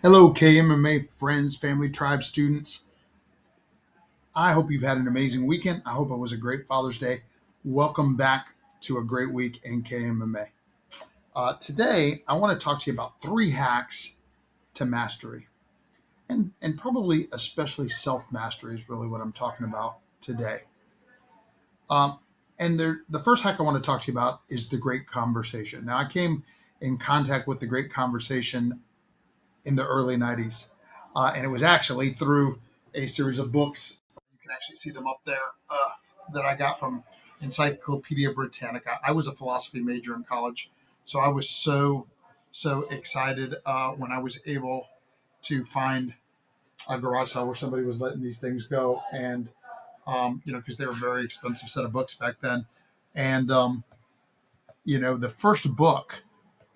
Hello, KMMA friends, family, tribe students. I hope you've had an amazing weekend. I hope it was a great Father's Day. Welcome back to a great week in KMMA. Today, I want to talk to you about 3 hacks to mastery, and probably especially self mastery is really what I'm talking about today. Um, the first hack I want to talk to you about is the Great Conversation. Now, I came in contact with the Great Conversation in the early 90s. And it was actually through a series of books. You can actually see them up there that I got from Encyclopedia Britannica. I was a philosophy major in college, so I was so excited when I was able to find a garage sale where somebody was letting these things go, and because they were a very expensive set of books back then. And the first book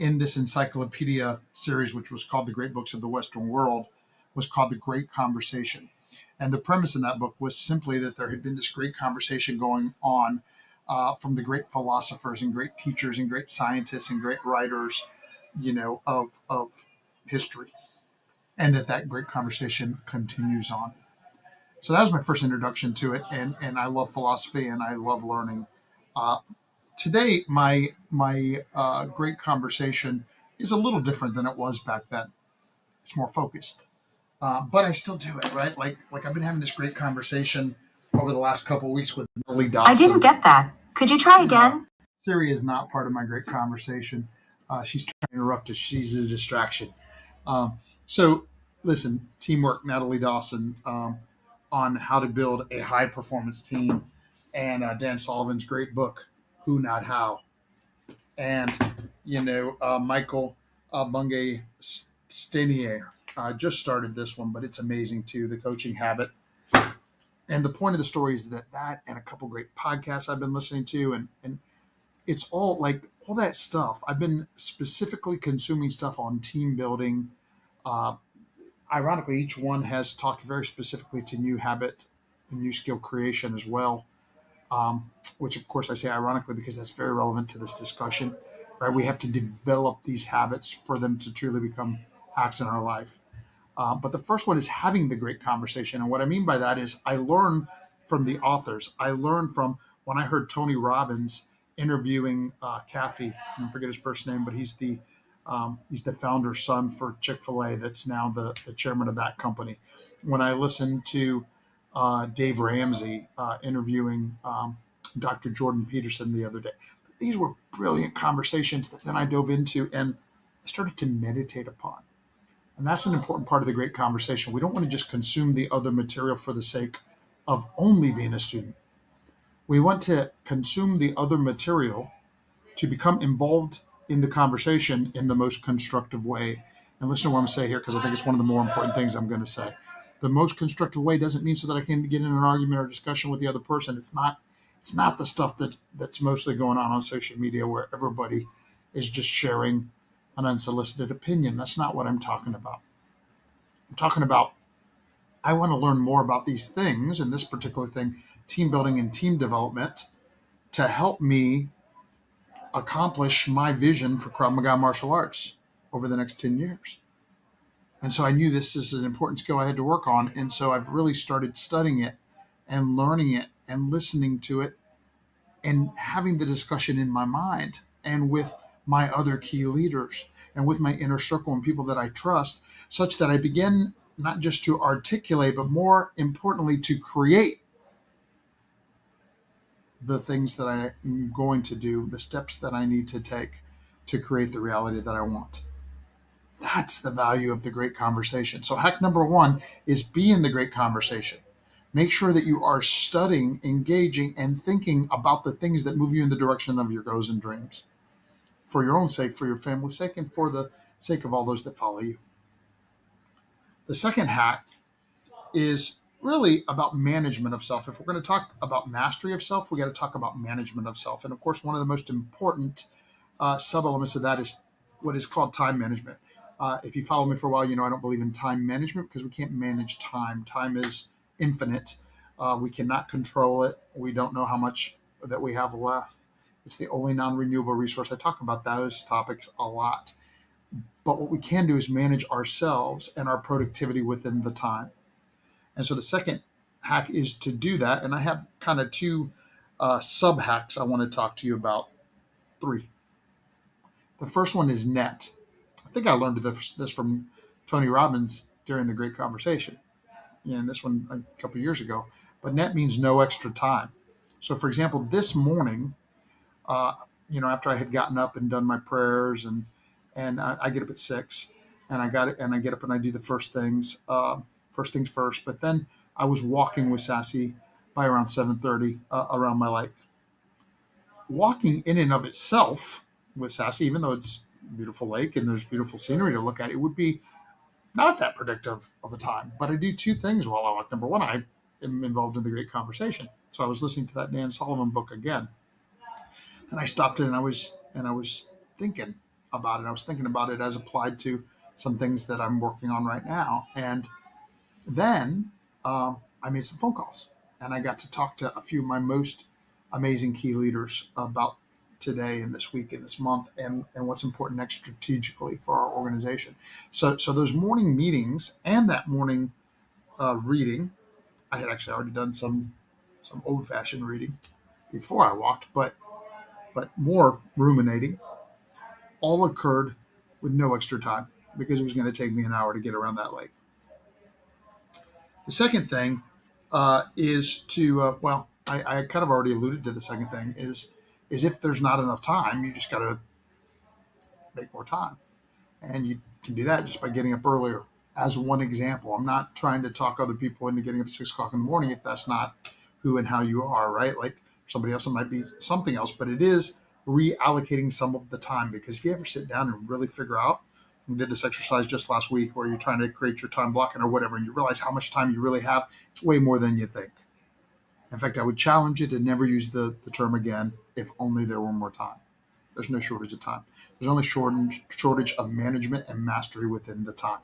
in this encyclopedia series, which was called The Great Books of the Western World, was called The Great Conversation. And the premise in that book was simply that there had been this great conversation going on from the great philosophers and great teachers and great scientists and great writers, of history, and that great conversation continues on. So that was my first introduction to it, and I love philosophy and I love learning. Uh, Today, my great conversation is a little different than it was back then. It's more focused, but I still do it, right. Like I've been having this great conversation over the last couple of weeks with Natalie Dodson. I didn't get that. Could you try again? Siri is not part of my great conversation. She's trying to interrupt us. She's a distraction. So listen, teamwork, Natalie Dawson, on how to build a high performance team, and Dan Sullivan's great book, Who Not How. And Michael Bungay Stanier just started this one, but it's amazing too. The Coaching Habit. And the point of the story is that and a couple great podcasts I've been listening to, and it's all like all that stuff. I've been specifically consuming stuff on team building. Uh, Ironically, each one has talked very specifically to new habit and new skill creation as well. Which of course I say ironically because that's very relevant to this discussion, right? We have to develop these habits for them to truly become hacks in our life. But the first one is having the great conversation. And what I mean by that is I learn from the authors. I learn from when I heard Tony Robbins interviewing Caffey. I forget his first name, but he's the founder's son for Chick-fil-A that's now the chairman of that company. When I listened to Dave Ramsey interviewing Dr. Jordan Peterson the other day. These were brilliant conversations that then I dove into and I started to meditate upon. And that's an important part of the great conversation. We don't want to just consume the other material for the sake of only being a student. We want to consume the other material to become involved in the conversation in the most constructive way. And listen to what I'm saying here, because I think it's one of the more important things I'm going to say. The most constructive way doesn't mean so that I can get in an argument or discussion with the other person. It's not the stuff that's mostly going on social media where everybody is just sharing an unsolicited opinion. That's not what I'm talking about. I'm talking about I want to learn more about these things, and this particular thing, team building and team development, to help me accomplish my vision for Krav Maga martial arts over the next 10 years. And so I knew this is an important skill I had to work on. And so I've really started studying it and learning it and listening to it and having the discussion in my mind and with my other key leaders and with my inner circle and people that I trust, such that I begin not just to articulate, but more importantly, to create the things that I'm going to do, the steps that I need to take to create the reality that I want. That's the value of the great conversation. So hack number 1 is be in the great conversation. Make sure that you are studying, engaging, and thinking about the things that move you in the direction of your goals and dreams. For your own sake, for your family's sake, and for the sake of all those that follow you. The second hack is really about management of self. If we're going to talk about mastery of self, we got to talk about management of self. And of course, one of the most important sub-elements of that is what is called time management. If you follow me for a while, you know I don't believe in time management because we can't manage time. Time is infinite. We cannot control it. We don't know how much that we have left. It's the only non-renewable resource. I talk about those topics a lot. But what we can do is manage ourselves and our productivity within the time. And so the second hack is to do that. And I have kind of two sub hacks I want to talk to you about. Three. The first one is net. I think I learned this from Tony Robbins during the Great Conversation. And this one a couple of years ago. But net means no extra time. So, for example, this morning, uh, after I had gotten up and done my prayers, and I get up at 6, and I get up and I do the first things first. But then I was walking with Sassy by around 7:30 around my lake. Walking in and of itself with Sassy, even though it's a beautiful lake and there's beautiful scenery to look at, it would be not that predictive of a time. But I do two things while I walk. Number one, I am involved in the Great Conversation. So I was listening to that Dan Sullivan book again, and I stopped it and I was thinking about it. I was thinking about it as applied to some things that I'm working on right now. And then I made some phone calls, and I got to talk to a few of my most amazing key leaders about today and this week and this month, and what's important next strategically for our organization. So those morning meetings and that morning reading, I had actually already done some old fashioned reading before I walked, but more ruminating, all occurred with no extra time because it was going to take me an hour to get around that lake. The second thing is to I kind of already alluded to the second thing is if there's not enough time, you just got to make more time, and you can do that just by getting up earlier. As one example, I'm not trying to talk other people into getting up at 6 o'clock in the morning if that's not who and how you are, right? Like somebody else, it might be something else, but it is reallocating some of the time, because if you ever sit down and really figure out, we did this exercise just last week where you're trying to create your time blocking or whatever, and you realize how much time you really have, it's way more than you think. In fact, I would challenge you to never use the term again, if only there were more time. There's no shortage of time. There's only shortage of management and mastery within the time.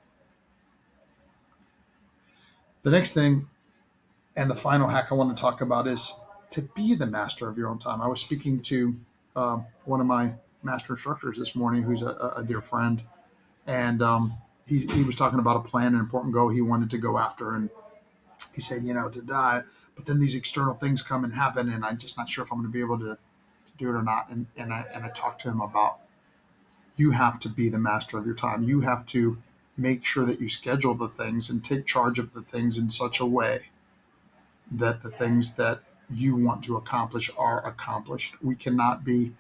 The next thing and the final hack I want to talk about is to be the master of your own time. I was speaking to one of my master instructors this morning, who's a dear friend, and he was talking about a plan, an important goal he wanted to go after, and he said, to die, but then these external things come and happen, and I'm just not sure if I'm going to be able to do it or not. And I talked to him about, you have to be the master of your time. You have to make sure that you schedule the things and take charge of the things in such a way that the things that you want to accomplish are accomplished. We cannot be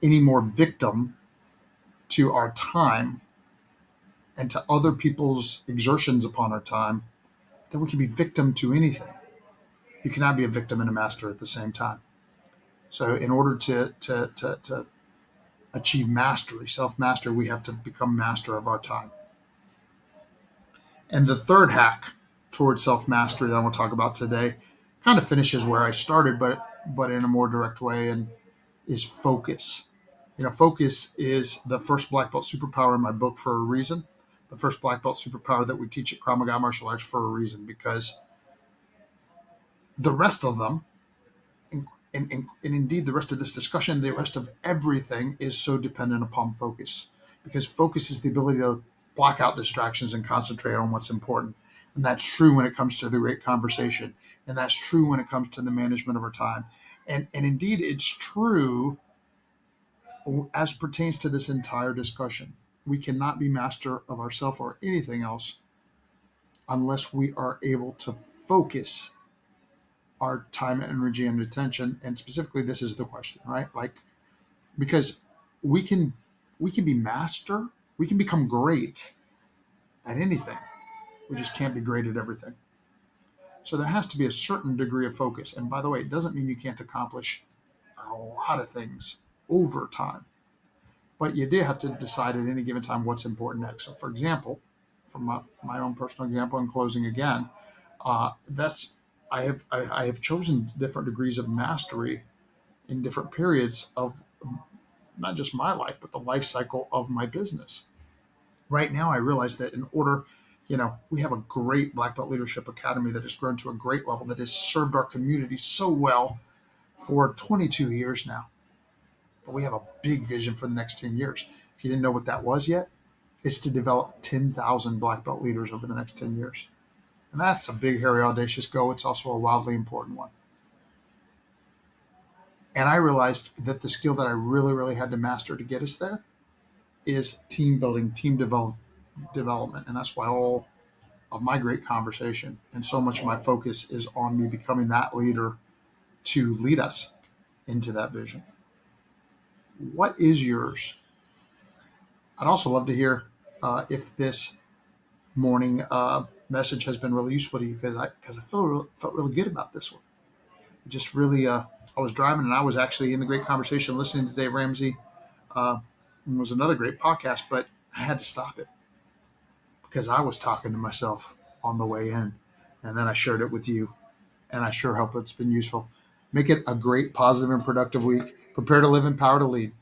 any more victim to our time and to other people's exertions upon our time than we can be victim to anything. You cannot be a victim and a master at the same time. So in order to achieve mastery, self-mastery, we have to become master of our time. And the third hack towards self-mastery that I want to talk about today kind of finishes where I started, but in a more direct way, and is focus. Focus is the first black belt superpower in my book for a reason. The first black belt superpower that we teach at Krav Maga Martial Arts for a reason, because the rest of them, and indeed the rest of this discussion, the rest of everything is so dependent upon focus, because focus is the ability to block out distractions and concentrate on what's important. And that's true when it comes to the Great Conversation. And that's true when it comes to the management of our time. And indeed, it's true as pertains to this entire discussion. We cannot be master of ourselves or anything else unless we are able to focus our time, energy, and attention. And specifically, this is the question, right? Because we can be master, we can become great at anything. We just can't be great at everything. So there has to be a certain degree of focus. And by the way, it doesn't mean you can't accomplish a lot of things over time. But you do have to decide at any given time what's important next. So for example, from my own personal example, in closing again, I have chosen different degrees of mastery in different periods of not just my life, but the life cycle of my business. Right now, I realize that in order, we have a great Black Belt Leadership Academy that has grown to a great level, that has served our community so well for 22 years now. But we have a big vision for the next 10 years. If you didn't know what that was yet, is to develop 10,000 black belt leaders over the next 10 years. And that's a big, hairy, audacious goal. It's also a wildly important one. And I realized that the skill that I really, really had to master to get us there is team building, development. And that's why all of my great conversation and so much of my focus is on me becoming that leader to lead us into that vision. What is yours? I'd also love to hear if this morning message has been really useful to you, because I felt really good about this one. It just really, I was driving and I was actually in the great conversation listening to Dave Ramsey. It was another great podcast, but I had to stop it because I was talking to myself on the way in, and then I shared it with you, and I sure hope it's been useful. Make it a great, positive, and productive week. Prepare to live, empower to lead.